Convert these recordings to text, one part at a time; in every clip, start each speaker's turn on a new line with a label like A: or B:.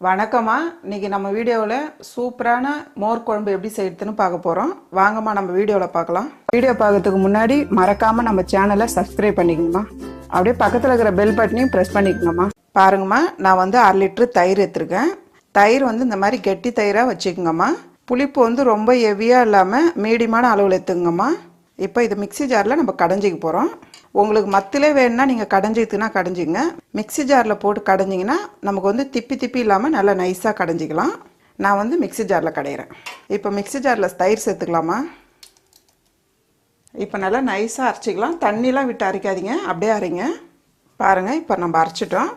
A: வணக்கம்மா. இன்னைக்கு நம்ம வீடியோவில் சூப்பரான மோர் குழம்பு எப்படி செய்யறதுன்னு பார்க்க போகிறோம். வாங்கம்மா நம்ம வீடியோவில் பார்க்கலாம். வீடியோ பார்க்கறதுக்கு முன்னாடி மறக்காமல் நம்ம சேனலை சப்ஸ்கிரைப் பண்ணிக்கணுமா. அப்படியே பக்கத்தில் இருக்கிற பெல் பட்டனையும் ப்ரெஸ் பண்ணிக்கோங்கம்மா. பாருங்கம்மா, நான் 1/2 லிட்டர் தயிர் எடுத்துருக்கேன். தயிர் இந்த மாதிரி கெட்டி தயிராக வச்சுக்கோங்கம்மா. புளிப்பு ரொம்ப ஹெவியாக இல்லாமல் மீடியமான அளவில் எடுத்துக்கோங்கம்மா. இப்போ இது மிக்சி ஜாரில் நம்ம கடைஞ்சிக்க போகிறோம். உங்களுக்கு மத்திலே வேணும்னா நீங்கள் கடைஞ்சிக்கினா கடைஞ்சிங்க. மிக்சி ஜாரில் போட்டு கடைஞ்சிங்கன்னா நமக்கு திப்பி திப்பி இல்லாமல் நல்லா நைஸாக கடைஞ்சிக்கலாம். நான் மிக்சி ஜாரில் கடையிறேன். இப்போ மிக்சி ஜாரில் தயிர் சேர்த்துக்கலாமா. இப்போ நல்லா நைஸாக அரைச்சிக்கலாம். தண்ணிலாம் விட்டு அரைக்காதீங்க, அப்படியே அரைங்க. பாருங்கள், இப்போ நம்ம அரைச்சிட்டோம்.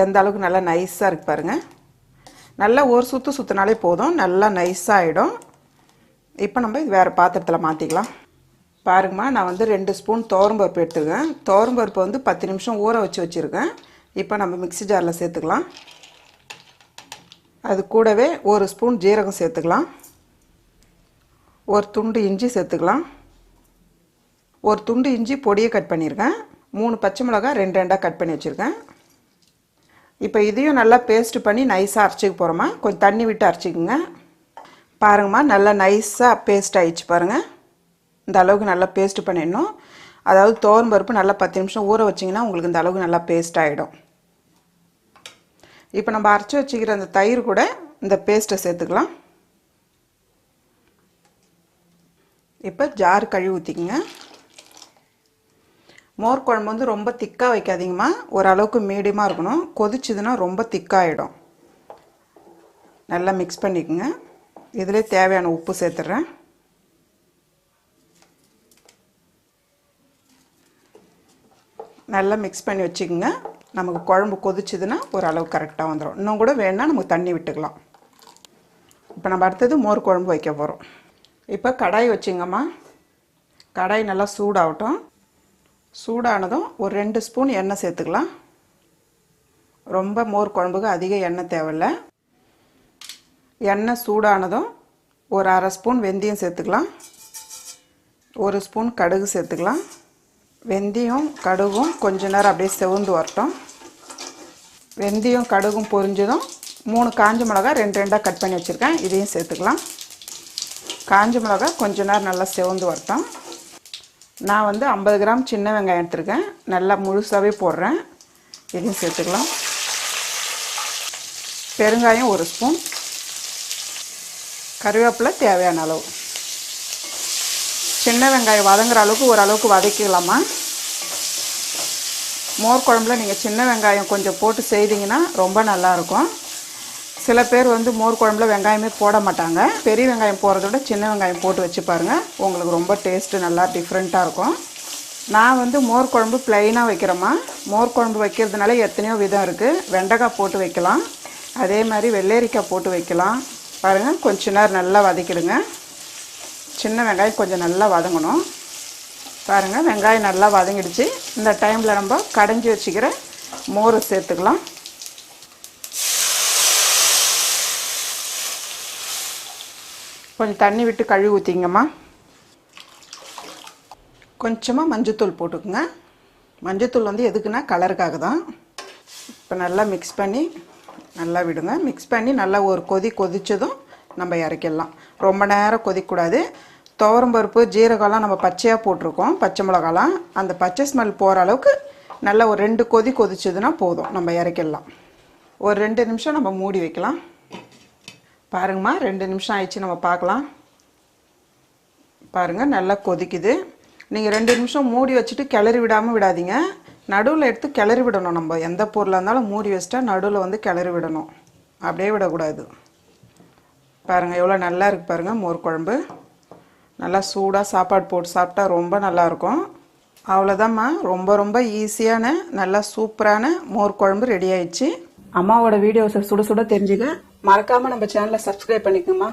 A: எந்த அளவுக்கு நல்லா நைஸாக இருக்குது பாருங்கள். நல்லா ஒரு சுற்றினாலே போதும், நல்லா நைஸாக ஆகிடும். இப்போ நம்ம இது வேறு பாத்திரத்தில் மாற்றிக்கலாம். பாருங்கம்மா, நான் 2 ஸ்பூன் துவரம்பருப்பு எடுத்துருக்கேன். துவரம்பருப்பு 10 நிமிஷம் ஊற வச்சுருக்கேன். இப்போ நம்ம மிக்சி ஜாரில் சேர்த்துக்கலாம். அது கூடவே 1 ஸ்பூன் ஜீரகம் சேர்த்துக்கலாம். ஒரு துண்டு இஞ்சி சேர்த்துக்கலாம். ஒரு துண்டு இஞ்சி பொடியை கட் பண்ணியிருக்கேன். 3 பச்சை மிளகாய் 2 கட் பண்ணி வச்சுருக்கேன். இப்போ இதையும் நல்லா பேஸ்ட் பண்ணி நைஸாக அரைச்சிக்க போகிறோமா. கொஞ்சம் தண்ணி விட்டு அரைச்சிக்குங்க. பாருங்கம்மா, நல்லா நைஸாக பேஸ்ட் ஆகிடுச்சு பாருங்கள். இந்த அளவுக்கு நல்லா பேஸ்ட் பண்ணிடணும். அதாவது துவரம்பருப்பு நல்லா 10 நிமிஷம் ஊற வச்சிங்கன்னா உங்களுக்கு இந்த அளவுக்கு நல்லா பேஸ்ட் ஆகிடும். இப்போ நம்ம அரைச்சி வச்சுக்கிற அந்த தயிர் கூட இந்த பேஸ்ட்டை சேர்த்துக்கலாம். இப்போ ஜார் கழுவி ஊற்றிக்குங்க. மோர் குழம்பு ரொம்ப திக்காக வைக்காதீங்கம்மா. ஓரளவுக்கு மீடியமாக இருக்கணும். கொதிச்சுதுன்னா ரொம்ப திக்காகிடும். நல்லா மிக்ஸ் பண்ணிக்கோங்க. இதிலே தேவையான உப்பு சேர்த்துட்றேன். நல்லா மிக்ஸ் பண்ணி வச்சுக்கோங்க. நமக்கு குழம்பு கொதிச்சுதுன்னா ஓரளவு கரெக்டாக வந்துடும். இன்னும் கூட வேணுன்னா நமக்கு தண்ணி விட்டுக்கலாம். இப்போ நம்ம அடுத்தது மோர் குழம்பு வைக்க போகிறோம். இப்போ கடாய் வச்சுங்கம்மா. கடாய் நல்லா சூடாகட்டும். சூடானதும் ஒரு 2 ஸ்பூன் எண்ணெய் சேர்த்துக்கலாம். ரொம்ப மோர் குழம்புக்கு அதிக எண்ணெய் தேவையில்லை. எண்ணெய் சூடானதும் ஒரு 1/2 ஸ்பூன் வெந்தயம் சேர்த்துக்கலாம். 1 ஸ்பூன் கடுகு சேர்த்துக்கலாம். வெந்தயம் கடுகும் கொஞ்ச நேரம் அப்படியே செவந்து வரட்டும். வெந்தயம் கடுகும் பொரிஞ்சதும் 3 காஞ்ச மிளகாய் 2 கட் பண்ணி வச்சுருக்கேன். இதையும் சேர்த்துக்கலாம். காஞ்ச மிளகாய் கொஞ்ச நேரம் நல்லா செவந்து வரட்டும். நான் 50 கிராம் சின்ன வெங்காயம் எடுத்துருக்கேன். நல்லா முழுசாகவே போடுறேன். இதையும் சேர்த்துக்கலாம். பெருங்காயம் 1 ஸ்பூன். கருவேப்பிலை தேவையான அளவு. சின்ன வெங்காயம் வதங்குற அளவுக்கு ஓரளவுக்கு வதக்கிக்கலாமா. மோர் குழம்புல நீங்கள் சின்ன வெங்காயம் கொஞ்சம் போட்டு செய்தீங்கன்னா ரொம்ப நல்லாயிருக்கும். சில பேர் மோர் குழம்புல வெங்காயமே போட மாட்டாங்க. பெரிய வெங்காயம் போடுறத விட சின்ன வெங்காயம் போட்டு வச்சு பாருங்கள். உங்களுக்கு ரொம்ப டேஸ்ட்டு நல்லா டிஃப்ரெண்ட்டாக இருக்கும். நான் மோர் குழம்பு ப்ளைனாக வைக்கிறேம்மா. மோர் குழம்பு வைக்கிறதுனால எத்தனையோ விதம் இருக்குது. வெண்டைக்காய் போட்டு வைக்கலாம், அதே மாதிரி வெள்ளரிக்காய் போட்டு வைக்கலாம். பாருங்கள், கொஞ்ச நேரம் நல்லா வதக்கிடுங்க. சின்ன வெங்காயம் கொஞ்சம் நல்லா வதங்கணும். பாருங்கள், வெங்காயம் நல்லா வதங்கிடுச்சு. இந்த டைமில் நம்ம கடைஞ்சி வச்சுக்கிற மோரை சேர்த்துக்கலாம். கொஞ்சம் தண்ணி விட்டு கழுவி ஊற்றிங்கம்மா. கொஞ்சமாக மஞ்சத்தூள் போட்டுக்குங்க. மஞ்சத்தூள் எதுக்குன்னா கலருக்காக தான். இப்போ நல்லா மிக்ஸ் பண்ணி நல்லா விடுங்க. மிக்ஸ் பண்ணி நல்லா ஒரு கொதிச்சதும் நம்ம இறக்கிடலாம். ரொம்ப நேரம் கொதிக்கக்கூடாது. துவரம்பருப்பு ஜீரகம்லாம் நம்ம பச்சையாக போட்டிருக்கோம், பச்சை மிளகாலாம். அந்த பச்சை ஸ்மெல் போகிற அளவுக்கு நல்லா ஒரு 2 கொதிச்சதுன்னா போதும், நம்ம இறக்கிடலாம். ஒரு 2 நிமிஷம் நம்ம மூடி வைக்கலாம். பாருங்கம்மா, 2 நிமிஷம் ஆயிடுச்சு. நம்ம பார்க்கலாம். பாருங்கள், நல்லா கொதிக்குது. நீங்கள் 2 நிமிஷம் மூடி வச்சுட்டு கிளறி விடாமல் விடாதீங்க. நடுவில் எடுத்து கிளறி விடணும். நம்ம எந்த பொருளாக இருந்தாலும் மூடி வச்சிட்டா நடுவில் கிளறி விடணும், அப்படியே விடக்கூடாது. பாருங்கள், எவ்வளோ நல்லா இருக்குது பாருங்கள். மோர் குழம்பு நல்லா சூடாக சாப்பாடு போட்டு சாப்பிட்டா ரொம்ப நல்லாயிருக்கும். அவ்வளோதாம்மா, ரொம்ப ரொம்ப ஈஸியான நல்லா சூப்பரான மோர் குழம்பு ரெடி ஆயிடுச்சு. அம்மாவோட வீடியோஸை சுட சுட தெரிஞ்சுக்க மறக்காமல் நம்ம சேனலை சப்ஸ்கிரைப் பண்ணிக்கோங்கம்மா.